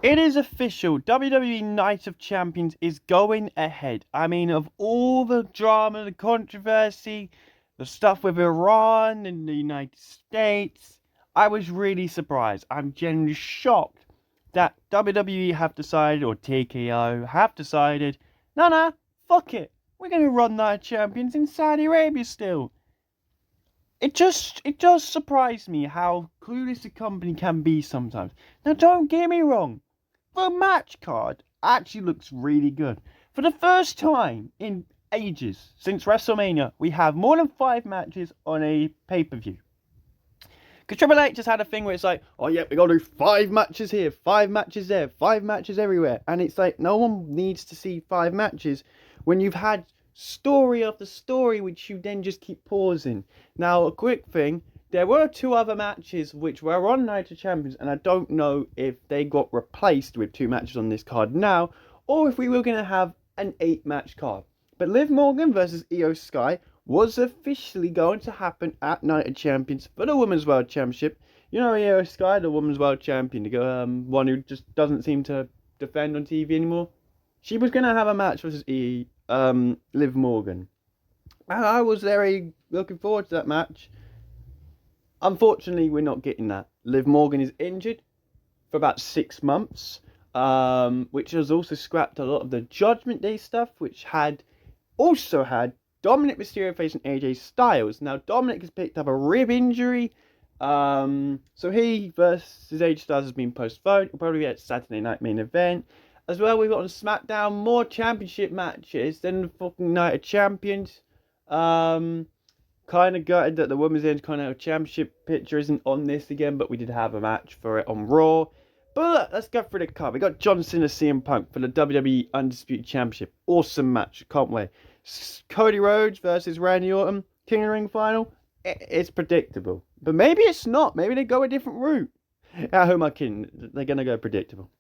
It is official. WWE Night of Champions is going ahead. I mean, of all the drama, the controversy, the stuff with Iran and the United States, I was really surprised. I'm genuinely shocked that WWE have decided, or TKO have decided, no, fuck it. We're going to run Night of Champions in Saudi Arabia still. It does surprise me how clueless a company can be sometimes. Now, don't get me wrong. The match card actually looks really good. For the first time in ages, since WrestleMania, we have more than 5 matches on a pay-per-view. Because Triple H just had a thing where it's like, oh yeah, we got to do 5 matches here, 5 matches there, 5 matches everywhere. And it's like, no one needs to see 5 matches when you've had story after story, which you then just keep pausing. Now, a quick thing, there were 2 other matches which were on Night of Champions, and I don't know if they got replaced with 2 matches on this card now, or if we were going to have an 8 match card. But Liv Morgan versus Io Sky was officially going to happen at Night of Champions for the Women's World Championship. You know, Io Sky, the Women's World Champion, the one who just doesn't seem to defend on TV anymore. She was going to have a match versus Liv Morgan. And I was very looking forward to that match. Unfortunately, we're not getting that. Liv Morgan is injured for about 6 months, which has also scrapped a lot of the Judgment Day stuff, which also had Dominic Mysterio facing AJ Styles. Now, Dominic has picked up a rib injury, so he versus AJ Styles has been postponed. It'll probably be at Saturday night main event. As well, we've got on SmackDown more championship matches than the fucking Night of Champions. Kind of gutted that the Women's Intercontinental Championship picture isn't on this again, but we did have a match for it on Raw. But let's go through the card. We got John Cena CM Punk for the WWE Undisputed Championship. Awesome match. Can't wait. Cody Rhodes versus Randy Orton. King of the Ring final. It's predictable. But maybe it's not. Maybe they go a different route. Who am I kidding? They're going to go predictable.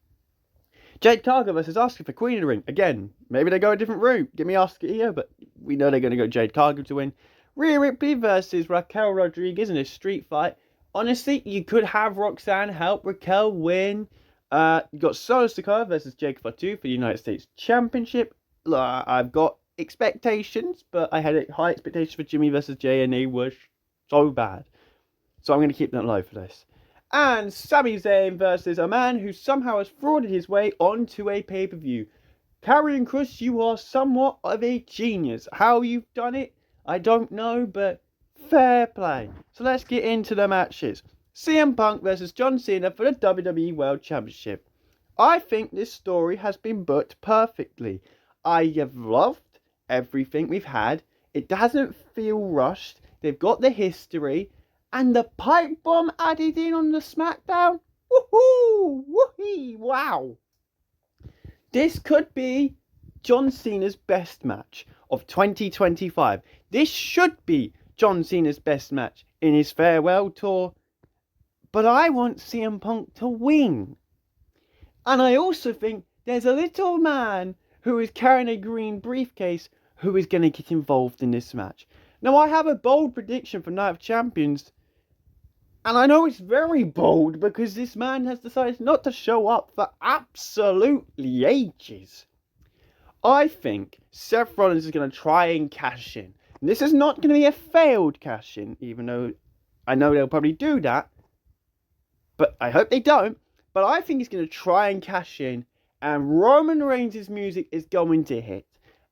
Jade Cargill versus Asuka for Queen of the Ring. Again, maybe they go a different route. Give me Asuka here, but we know they're going to go Jade Cargill to win. Rhea Ripley versus Raquel Rodriguez in a street fight. Honestly, you could have Roxanne help Raquel win. You got Solo Sikoa versus Jake Fatu for the United States Championship. I've got expectations, but I had high expectations for Jimmy versus Jay, and they were so bad. So I'm going to keep them low for this. And Sami Zayn versus a man who somehow has frauded his way onto a pay-per-view. Karrion Kross, you are somewhat of a genius. How you've done it, I don't know, but fair play. So let's get into the matches. CM Punk versus John Cena for the WWE World Championship. I think this story has been booked perfectly. I have loved everything we've had. It doesn't feel rushed. They've got the history. And the pipe bomb added in on the SmackDown. Woohoo! Woohee! Wow! This could be John Cena's best match of 2025. This should be John Cena's best match in his farewell tour. But I want CM Punk to win. And I also think there's a little man who is carrying a green briefcase who is going to get involved in this match. Now, I have a bold prediction for Night of Champions. And I know it's very bold because this man has decided not to show up for absolutely ages. I think Seth Rollins is going to try and cash in. And this is not going to be a failed cash in, even though I know they'll probably do that. But I hope they don't. But I think he's going to try and cash in. And Roman Reigns' music is going to hit.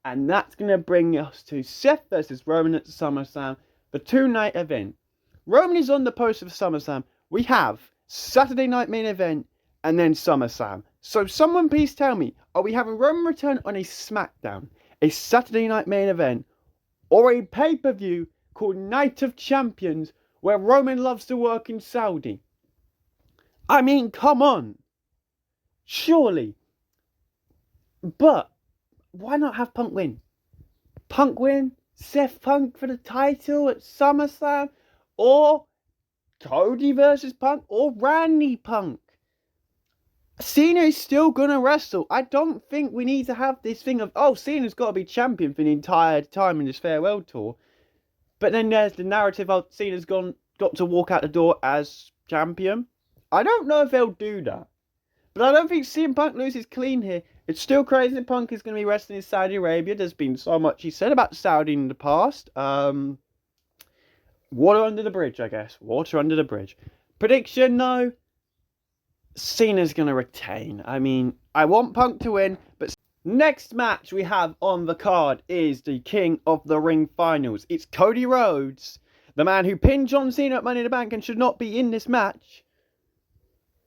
And that's going to bring us to Seth versus Roman at SummerSlam, the 2-night event. Roman is on the poster for SummerSlam. We have Saturday night main event and then SummerSlam. So someone please tell me, are we having Roman return on a SmackDown, a Saturday night main event, or a pay-per-view called Night of Champions where Roman loves to work in Saudi? I mean, come on. Surely. But why not have Punk win? Punk win, Seth Punk for the title at SummerSlam, or Cody versus Punk, or Randy Punk. Cena is still gonna wrestle. I don't think we need to have this thing of, oh, Cena's got to be champion for the entire time in this farewell tour. But then there's the narrative of Cena's got to walk out the door as champion. I don't know if they'll do that. But I don't think CM Punk loses clean here. It's still crazy that Punk is going to be wrestling in Saudi Arabia. There's been so much he said about Saudi in the past. Water under the bridge, I guess. Water under the bridge. Prediction, no. Cena's going to retain. I mean, I want Punk to win, but next match we have on the card is the King of the Ring finals. It's Cody Rhodes, the man who pinned John Cena at Money in the Bank and should not be in this match,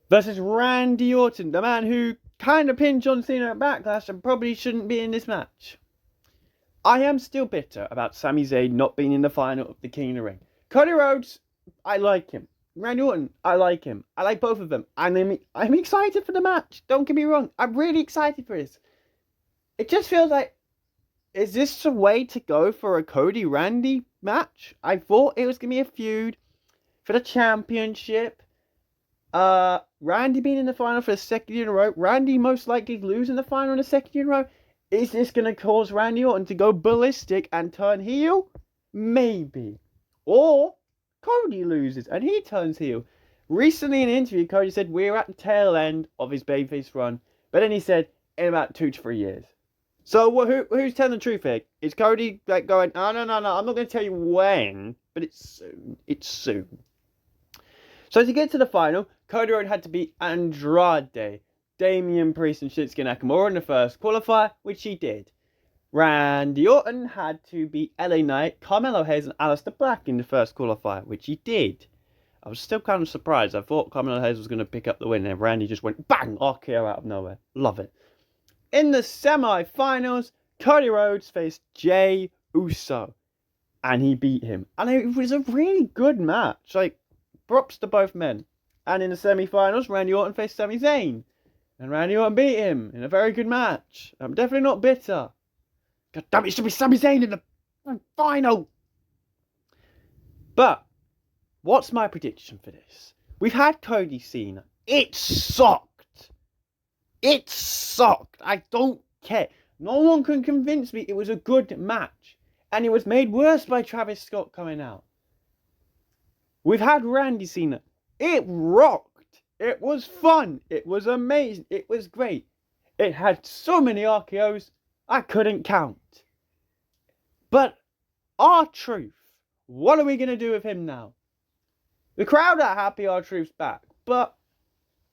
versus Randy Orton, the man who kind of pinned John Cena at Backlash and probably shouldn't be in this match. I am still bitter about Sami Zayn not being in the final of the King of the Ring. Cody Rhodes, I like him. Randy Orton, I like him. I like both of them. And I'm excited for the match. Don't get me wrong. I'm really excited for this. It just feels like, is this a way to go for a Cody-Randy match? I thought it was going to be a feud for the championship. Randy being in the final for the second year in a row. Randy most likely losing the final in the second year in a row. Is this going to cause Randy Orton to go ballistic and turn heel? Maybe. Or Cody loses and he turns heel. Recently in an interview, Cody said we're at the tail end of his babyface run. But then he said in about 2 to 3 years. So who's telling the truth here? Is Cody like going, no, I'm not going to tell you when, but it's soon. It's soon. So to get to the final, Cody Rhodes had to beat Andrade, Damian Priest and Shinsuke Nakamura in the first qualifier, which he did. Randy Orton had to beat LA Knight, Carmelo Hayes and Aleister Black in the first qualifier, which he did. I was still kind of surprised. I thought Carmelo Hayes was going to pick up the win and Randy just went bang, RKO out of nowhere. Love it. In the semi-finals, Cody Rhodes faced Jey Uso and he beat him. And it was a really good match. Like, props to both men. And in the semi-finals, Randy Orton faced Sami Zayn. And Randy Orton beat him in a very good match. I'm definitely not bitter. God damn it, it should be Sami Zayn in the final. But, what's my prediction for this? We've had Cody Cena. It sucked. It sucked. I don't care. No one can convince me it was a good match. And it was made worse by Travis Scott coming out. We've had Randy Cena. It rocked. It was fun. It was amazing. It was great. It had so many RKOs, I couldn't count. But R-Truth, what are we going to do with him now? The crowd are happy R-Truth's back, but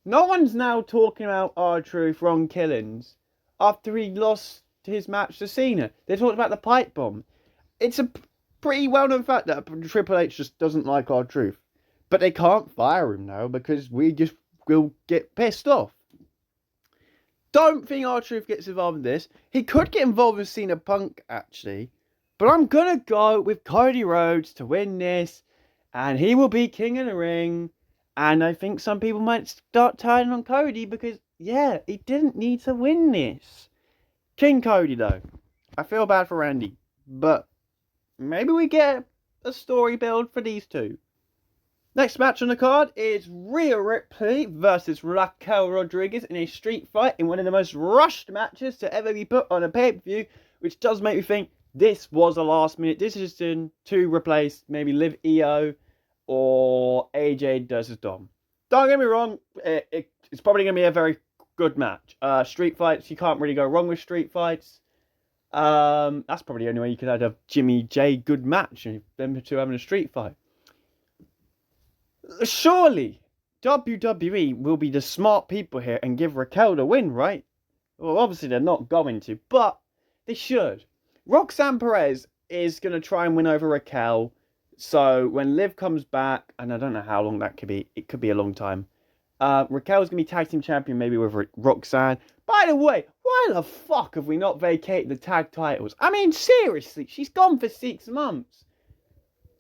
no one's now talking about R-Truth, Ron Killings, after he lost his match to Cena. They talked about the pipe bomb. It's a pretty well-known fact that Triple H just doesn't like R-Truth. But they can't fire him now because we just will get pissed off. Don't think R-Truth gets involved in this. He could get involved with Cena Punk, actually. But I'm going to go with Cody Rhodes to win this. And he will be King of the Ring. And I think some people might start turning on Cody because, yeah, he didn't need to win this. King Cody, though. I feel bad for Randy. But maybe we get a story build for these two. Next match on the card is Rhea Ripley versus Raquel Rodriguez in a street fight in one of the most rushed matches to ever be put on a pay-per-view, which does make me think this was a last-minute decision to replace maybe Liv EO or AJ versus Dom. Don't get me wrong, it's probably going to be a very good match. Street fights, you can't really go wrong with street fights. That's probably the only way you could have a Jimmy J good match, them two having a street fight. Surely, WWE will be the smart people here and give Raquel the win, right? Well, obviously they're not going to, but they should. Roxanne Perez is going to try and win over Raquel. So when Liv comes back, and I don't know how long that could be. It could be a long time. Raquel's going to be tag team champion maybe with Roxanne. By the way, why the fuck have we not vacated the tag titles? I mean, seriously, she's gone for 6 months.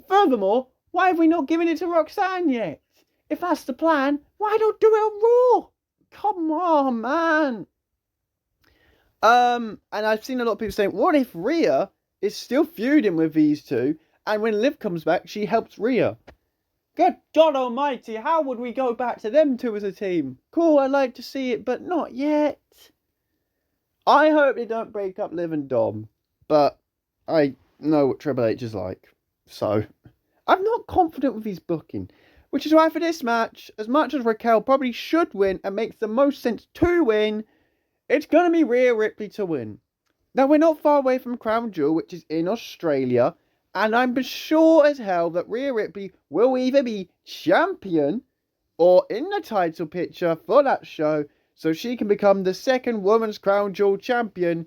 Furthermore, why have we not given it to Roxanne yet? If that's the plan, why don't do it on Raw? Come on, man. And I've seen a lot of people saying, what if Rhea is still feuding with these two, and when Liv comes back, she helps Rhea? Good God almighty, how would we go back to them two as a team? Cool, I'd like to see it, but not yet. I hope they don't break up Liv and Dom, but I know what Triple H is like, so I'm not confident with his booking. Which is why for this match, as much as Raquel probably should win and makes the most sense to win, it's going to be Rhea Ripley to win. Now, we're not far away from Crown Jewel, which is in Australia, and I'm sure as hell that Rhea Ripley will either be champion or in the title picture for that show, so she can become the second Women's Crown Jewel champion,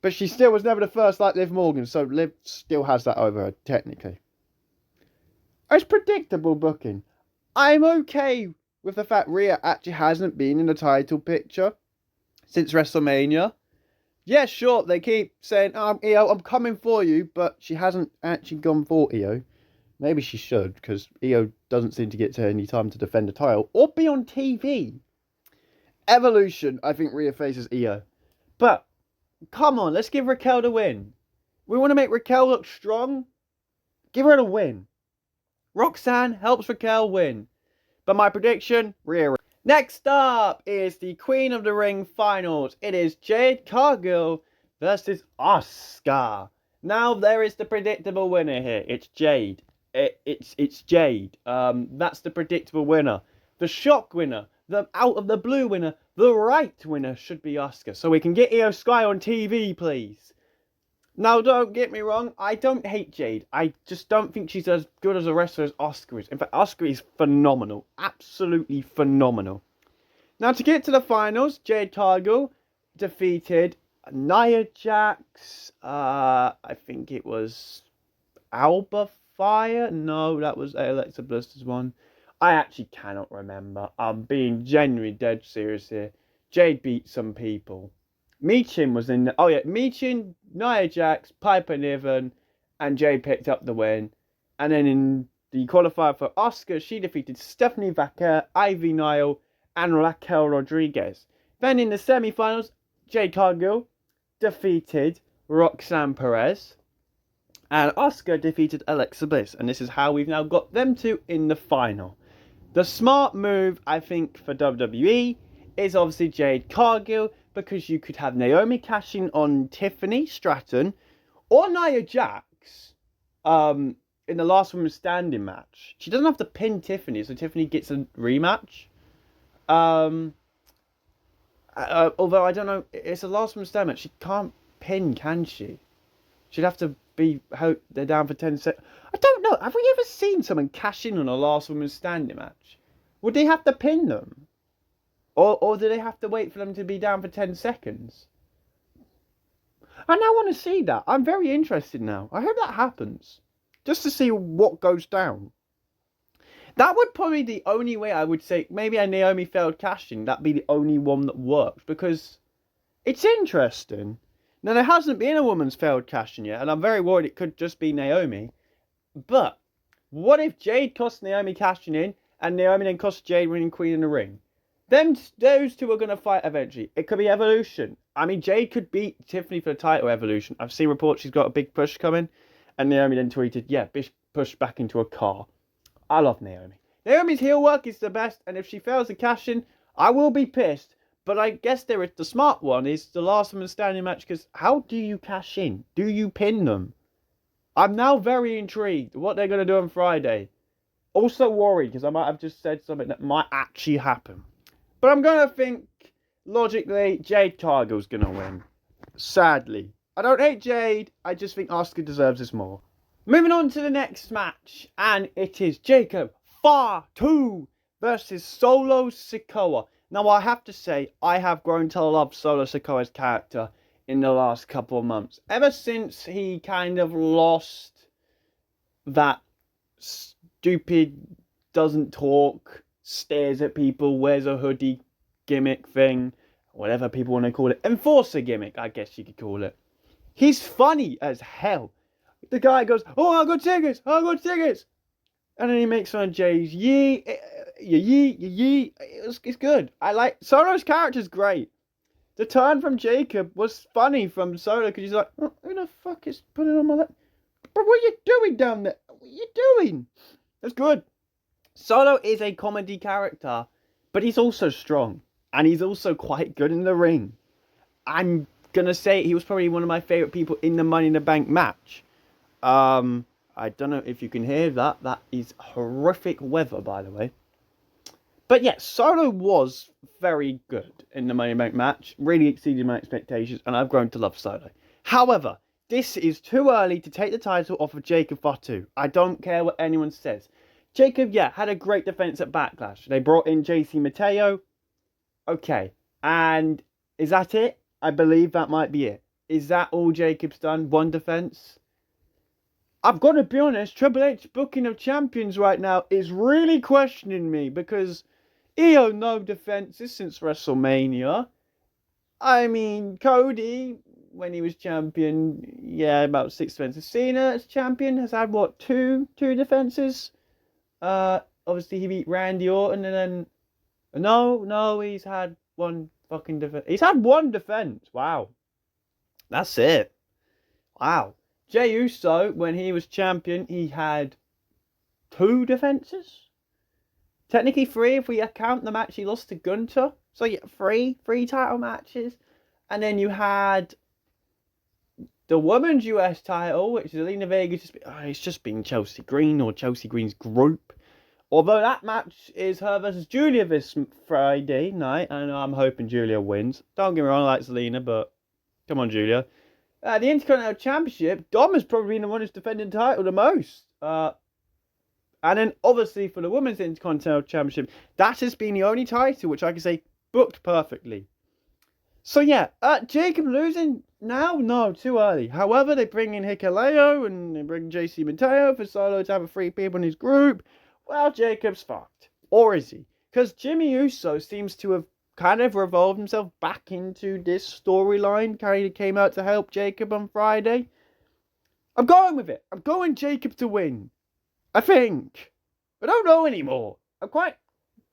but she still was never the first like Liv Morgan, so Liv still has that over her, technically. It's predictable booking. I'm okay with the fact Rhea actually hasn't been in the title picture since WrestleMania. Yeah, sure, they keep saying, Io, I'm coming for you, but she hasn't actually gone for Io. Maybe she should, because Io doesn't seem to get to any time to defend the title or be on TV. Evolution, I think Rhea faces Io. But, come on, let's give Raquel the win. We want to make Raquel look strong. Give her the win. Roxanne helps Raquel win. But my prediction, Rhea. Next up is the Queen of the Ring finals. It is Jade Cargill versus Asuka. Now there is the predictable winner here. It's Jade. It's Jade. That's the predictable winner. The shock winner, the out of the blue winner, the right winner should be Asuka. So we can get Io Sky on TV, please. Now, don't get me wrong, I don't hate Jade. I just don't think she's as good as a wrestler as Asuka is. In fact, Asuka is phenomenal. Absolutely phenomenal. Now, to get to the finals, Jade Cargill defeated Nia Jax. I think it was Alba Fire. No, that was Alexa Bliss's one. I actually cannot remember. I'm being genuinely dead serious here. Jade beat some people. Michin was in the... Oh, yeah. Michin, Nia Jax, Piper Niven, and Jade picked up the win. And then in the qualifier for Asuka, she defeated Stephanie Vaquer, Ivy Nile, and Raquel Rodriguez. Then in the semi-finals, Jade Cargill defeated Roxanne Perez. And Asuka defeated Alexa Bliss. And this is how we've now got them two in the final. The smart move, I think, for WWE is obviously Jade Cargill, because you could have Naomi cashing on Tiffany Stratton or Nia Jax in the last woman standing match. She doesn't have to pin Tiffany, so Tiffany gets a rematch. Although I don't know, it's a last woman standing match. She can't pin, can she? She'd have to be, hope they're down for 10 seconds. I don't know. Have we ever seen someone cash in on a last woman standing match? Would they have to pin them? Or do they have to wait for them to be down for 10 seconds? I now want to see that. I'm very interested now. I hope that happens. Just to see what goes down. That would probably be the only way I would say, maybe a Naomi failed cash-in. That'd be the only one that works. Because it's interesting. Now, there hasn't been a woman's failed cash-in yet. And I'm very worried it could just be Naomi. But what if Jade cost Naomi cashing in and Naomi then cost Jade winning Queen in the Ring? Those two are going to fight eventually. It could be Evolution. I mean, Jade could beat Tiffany for the title Evolution. I've seen reports she's got a big push coming. And Naomi then tweeted, yeah, push back into a car. I love Naomi. Naomi's heel work is the best. And if she fails to cash in, I will be pissed. But I guess the smart one is the last woman standing match. Because how do you cash in? Do you pin them? I'm now very intrigued what they're going to do on Friday. Also worried because I might have just said something that might actually happen. But I'm going to think, logically, Jade Cargill's going to win. Sadly. I don't hate Jade. I just think Asuka deserves this more. Moving on to the next match. And it is Jacob Fatu versus Solo Sikoa. Now, I have to say, I have grown to love Solo Sikoa's character in the last couple of months. Ever since he kind of lost that stupid, doesn't talk, stares at people, wears a hoodie gimmick thing, whatever people want to call it. Enforcer gimmick, I guess you could call it. He's funny as hell. The guy goes, oh, I got tickets. And then he makes fun of Jay's yee. It's good. I like, Solo's character's great. The turn from Jacob was funny from Solo, because he's like, oh, who the fuck is putting on my lap? But what are you doing down there? What are you doing? That's good. Solo is a comedy character, but he's also strong. And he's also quite good in the ring. I'm going to say he was probably one of my favourite people in the Money in the Bank match. I don't know if you can hear that. That is horrific weather, by the way. But yeah, Solo was very good in the Money Bank match. Really exceeded my expectations, and I've grown to love Solo. However, this is too early to take the title off of Jacob Fatu. I don't care what anyone says. Jacob, yeah, had a great defense at Backlash. They brought in JC Mateo. Okay. And is that it? I believe that might be it. Is that all Jacob's done? One defense? I've got to be honest, Triple H booking of champions right now is really questioning me because EO no defenses since WrestleMania. I mean, Cody, when he was champion, yeah, about 6 defenses. Cena as champion has had, what, two defenses? Obviously he beat Randy Orton and then... No, he's had one fucking defense. He's had one defense. Wow. That's it. Wow. Jey Uso, when he was champion, he had 2 defenses? Technically 3 if we count the match he lost to Gunter. So yeah, 3 title matches. And then you had the Women's US title, which is Zelina Vega. It's just been Chelsea Green or Chelsea Green's group. Although that match is her versus Julia this Friday night, and I'm hoping Julia wins. Don't get me wrong, I like Zelina, but come on, Julia. The Intercontinental Championship, Dom has probably been the one who's defending the title the most. And then, obviously, for the Women's Intercontinental Championship, that has been the only title which I can say booked perfectly. So, yeah, Jacob losing now? No, too early. However, they bring in Hikuleo and they bring JC Mateo for Solo to have 3 people in his group. Well, Jacob's fucked. Or is he? Because Jimmy Uso seems to have kind of revolved himself back into this storyline. Kind of came out to help Jacob on Friday. I'm going with it. I'm going Jacob to win. I think. I don't know anymore. I'm quite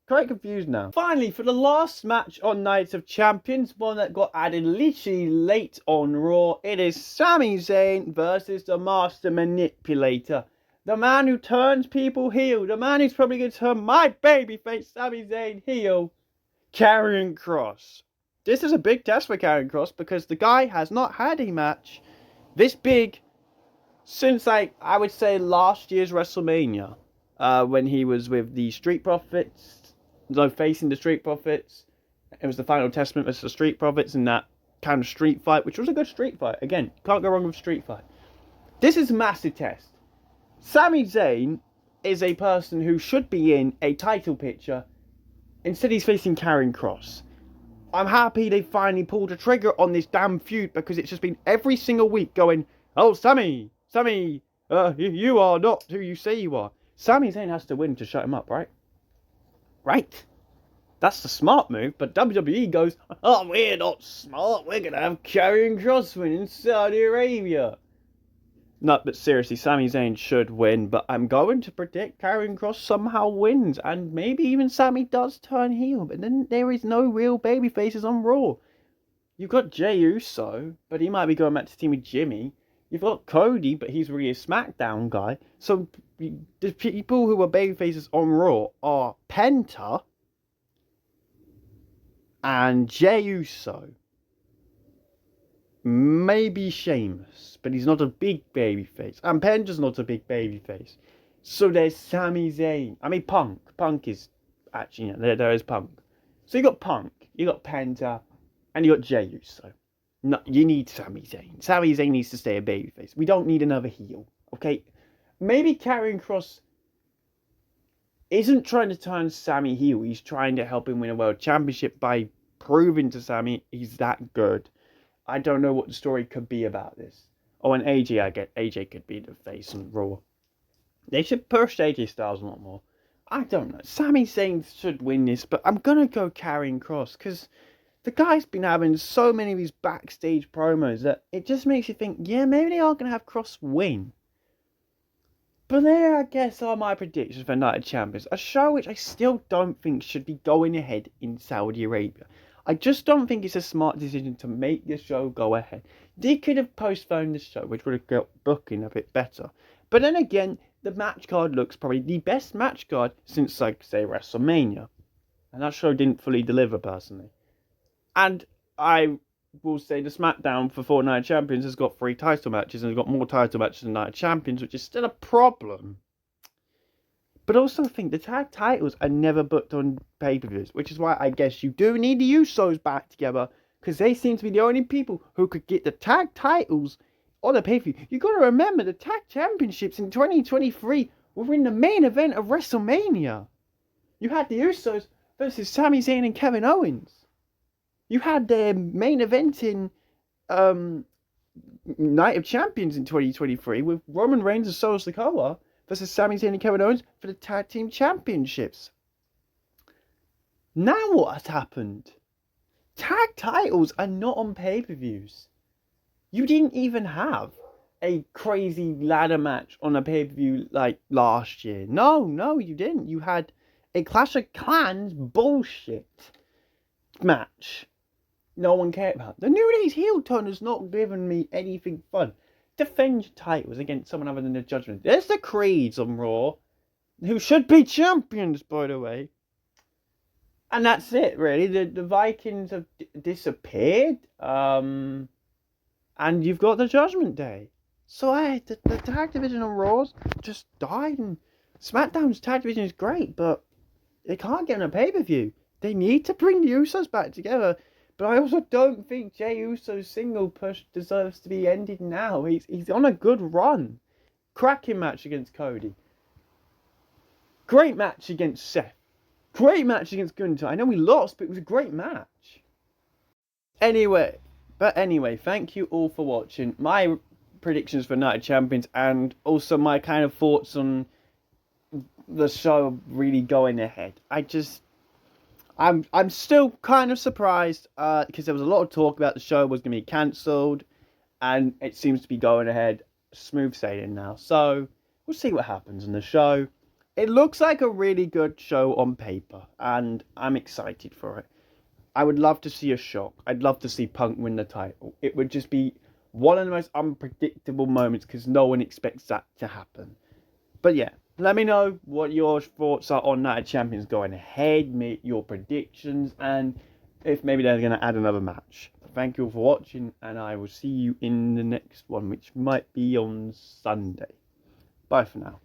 confused now. Finally, for the last match on Night of Champions, one that got added literally late on Raw, it is Sami Zayn versus the Master Manipulator. The man who turns people heel. The man who's probably going to turn my babyface Sami Zayn heel. Karrion Kross. This is a big test for Karrion Kross because the guy has not had a match this big since, like, I would say last year's WrestleMania. When he was with the Street Profits. No, facing the Street Profits. It was the final testament versus the Street Profits in that kind of street fight, which was a good street fight. Again, can't go wrong with street fight. This is a massive test. Sami Zayn is a person who should be in a title picture. Instead, he's facing Karrion Kross. I'm happy they finally pulled a trigger on this damn feud because it's just been every single week going, oh, Sami, you are not who you say you are. Sami Zayn has to win to shut him up, right? Right. That's the smart move, but WWE goes, oh, we're not smart. We're going to have Karrion Kross win in Saudi Arabia. No, but seriously, Sami Zayn should win, but I'm going to predict Karrion Kross somehow wins, and maybe even Sami does turn heel, but then there is no real babyfaces on Raw. You've got Jey Uso, but he might be going back to team with Jimmy. You've got Cody, but he's really a SmackDown guy. So the people who are babyfaces on Raw are Penta and Jey Uso. Maybe Sheamus, but he's not a big babyface. And Penta's not a big babyface. So there's Sami Zayn. I mean, Punk. Punk is actually, yeah, there is Punk. So you got Punk, you got Penta, and you got Jey Uso. No, you need Sami Zayn. Sami Zayn needs to stay a babyface. We don't need another heel, okay? Maybe Karrion Kross isn't trying to turn Sami heel. He's trying to help him win a world championship by proving to Sami he's that good. I don't know what the story could be about this. Oh, and AJ could be the face on Raw. They should push AJ Styles a lot more. I don't know. Sami Zayn should win this, but I'm going to go Karrion Kross because the guy's been having so many of these backstage promos that it just makes you think, yeah, maybe they are going to have Kross win. But there, I guess, are my predictions for Night of Champions. A show which I still don't think should be going ahead in Saudi Arabia. I just don't think it's a smart decision to make the show go ahead. They could have postponed the show, which would have got booking a bit better. But then again, the match card looks probably the best match card since, like, say, WrestleMania. And that show didn't fully deliver, personally. And I will say the SmackDown for Wwe Night Champions has got 3 title matches and has got more title matches than Night of Champions, which is still a problem. But also I think the tag titles are never booked on pay-per-views, which is why I guess you do need the Usos back together, because they seem to be the only people who could get the tag titles on a pay-per-view. You got to remember, the tag championships in 2023 were in the main event of WrestleMania. You had the Usos versus Sami Zayn and Kevin Owens. You had the main event in Night of Champions in 2023 with Roman Reigns and Solo Sikoa versus Sami Zayn and Kevin Owens for the Tag Team Championships. Now what has happened? Tag titles are not on pay-per-views. You didn't even have a crazy ladder match on a pay-per-view like last year. No, you didn't. You had a Clash of Clans bullshit match no one cared about. The New Day's heel turn has not given me anything fun. Defend your titles against someone other than the Judgment. There's the Creeds on Raw, who should be champions, by the way. And that's it, really. The Vikings have disappeared. And you've got the Judgment Day. So the tag division on Raw's just died. And SmackDown's tag division is great, but they can't get on a pay-per-view. They need to bring the Usos back together. But I also don't think Jey Uso's single push deserves to be ended now. He's on a good run. Cracking match against Cody. Great match against Seth. Great match against Gunther. I know we lost, but it was a great match. Anyway, thank you all for watching. My predictions for Night of Champions and also my kind of thoughts on the show really going ahead. I'm still kind of surprised because there was a lot of talk about the show was going to be cancelled, and it seems to be going ahead smooth sailing now. So we'll see what happens in the show. It looks like a really good show on paper, and I'm excited for it. I would love to see a shock. I'd love to see Punk win the title. It would just be one of the most unpredictable moments because no one expects that to happen. But yeah. Let me know what your thoughts are on Night of Champions going ahead, make your predictions, and if maybe they're going to add another match. Thank you all for watching, and I will see you in the next one, which might be on Sunday. Bye for now.